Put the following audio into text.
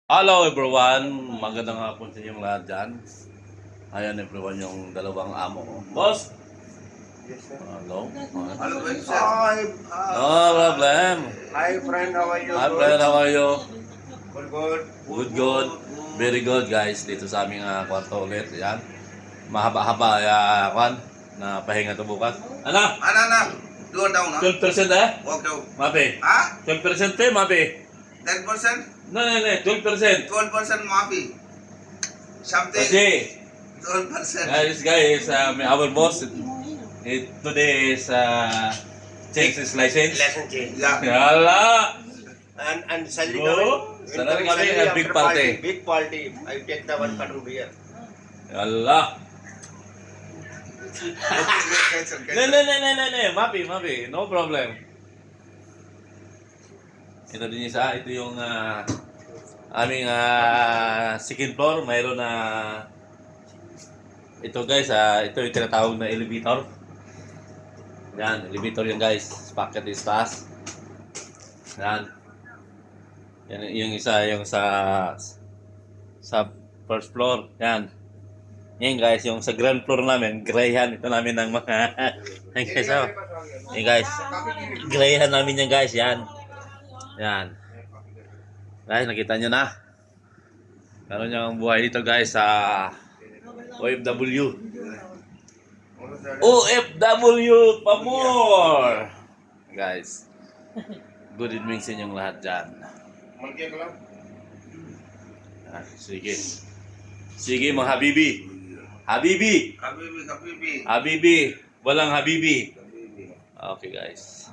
Hello everyone! Magandang hapon sa inyong lahat dyan. Ayan everyone yung dalawang amo ko. Boss! Yes, sir. Hello? Hello, sir. Hi, No problem. hi, friend. How are you? Hi friend, how are you? Good, good. Good. Very good guys. Dito sa aming kwarto ulit. Ayan. Mahaba-haba kwan na pahinga to bukas. Ano? Anak, doon daw na. 12% eh? Wag daw. Mapi. Ha? 12% eh, mapi. 10%? No, 12%. 12% maafi. Something. Kasi, 12%. guys, our boss today is change his license. Lesson change. Yeah. Yala! And salary Go. coming. Salary Incoming coming, a big after party. Big party. I take the 1 carton beer. Yala! Cancel, No, mapi. No problem. Ito din isa. Ito yung aming second floor. Mayroon na ito guys, ito yung tinatawag na elevator. Yan, elevator yan guys. Packet is taas. Yan. Yan yung isa, yung sa first floor. Yan. Yan guys, yung sa ground floor namin, grayhan ito namin ng mga yan guys, oh. Yan guys. Grayhan namin yan guys, yan. Yan. Guys, nakita nyo na. Karoon nyo ang buhay dito guys sa OFW. OFW pa more! Guys. Good evening sa inyong lahat dyan. Malkiya ka lang. Sige. Sige mga Habibi. Habibi! Kabibi. Habibi! Walang Habibi. Okay guys.